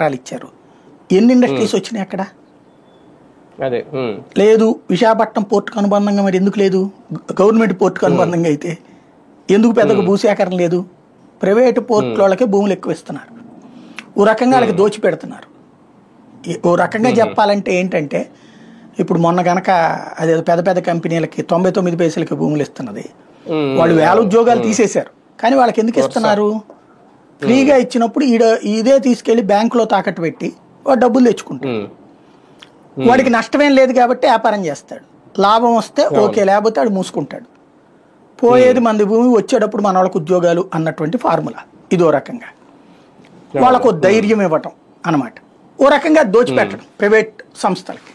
ఎకరాలు ఇచ్చారు. ఎన్ని ఇండస్ట్రీస్ వచ్చినాయి అక్కడ? అదే లేదు. విశాఖపట్నం పోర్టుకు అనుబంధంగా మరి ఎందుకు లేదు? గవర్నమెంట్ పోర్టుకు అనుబంధంగా అయితే ఎందుకు పెద్దగా భూసేకరణ లేదు? ప్రైవేటు పోర్టుల వాళ్ళకే భూములు ఎక్కువ ఇస్తున్నారు. ఓ రకంగా వాళ్ళకి దోచి పెడుతున్నారు. ఓ రకంగా చెప్పాలంటే ఏంటంటే, ఇప్పుడు మొన్న గనక అదే పెద్ద పెద్ద కంపెనీలకి 99 పైసలకి భూములు ఇస్తున్నది. వాళ్ళు 1000 ఉద్యోగాలు తీసేశారు. కానీ వాళ్ళకి ఎందుకు ఇస్తున్నారు? ఫ్రీగా ఇచ్చినప్పుడు ఇదే తీసుకెళ్లి బ్యాంకులో తాకట్టు పెట్టి వాడు డబ్బులు తెచ్చుకుంటాడు. వాడికి నష్టమేం లేదు కాబట్టి వ్యాపారం చేస్తాడు. లాభం వస్తే ఓకే, లేకపోతే వాడు మూసుకుంటాడు. పోయేది మంది భూమి, వచ్చేటప్పుడు మన వాళ్ళకు ఉద్యోగాలు అన్నటువంటి ఫార్ములా. ఇదో రకంగా వాళ్ళకు ధైర్యం ఇవ్వటం అన్నమాట. ఓ రకంగా దోచిపెట్టడం ప్రైవేట్ సంస్థలకి.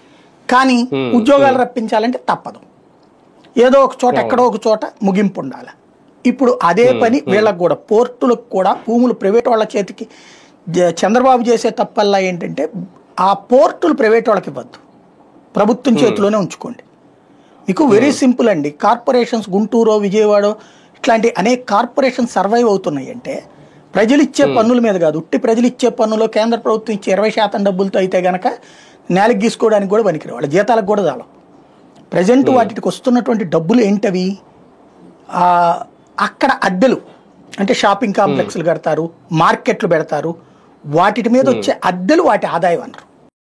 కానీ ఉద్యోగాలు రప్పించాలంటే తప్పదు. ఏదో ఒక చోట ఎక్కడో ఒక చోట ముగింపు ఉండాలి. ఇప్పుడు అదే పని వీళ్ళకు కూడా, పోర్టులకు కూడా భూములు ప్రైవేట్ వాళ్ళ చేతికి. చంద్రబాబు చేసే తప్పల్లా ఏంటంటే, ఆ పోర్టులు ప్రైవేట్ వాళ్ళకి ఇవ్వద్దు, ప్రభుత్వం చేతిలోనే ఉంచుకోండి. మీకు వెరీ సింపుల్ అండి. కార్పొరేషన్స్ గుంటూరు, విజయవాడ ఇట్లాంటి అనేక కార్పొరేషన్స్ సర్వైవ్ అవుతున్నాయి అంటే ప్రజలు ఇచ్చే పన్నుల మీద కాదు. ఉట్టి ప్రజలు ఇచ్చే పన్నులో కేంద్ర ప్రభుత్వం ఇచ్చే 20% డబ్బులతో అయితే గనక నేలకు గీసుకోవడానికి కూడా పనికిరావు, వాళ్ళ జీతాలకు కూడా చాలు. ప్రజెంట్ వాటికి వస్తున్నటువంటి డబ్బులు ఏంటవి? అక్కడ అద్దెలు అంటే షాపింగ్ కాంప్లెక్స్లు కడతారు, మార్కెట్లు పెడతారు, వాటి మీద వచ్చే అద్దెలు వాటి ఆదాయం అన్నారు.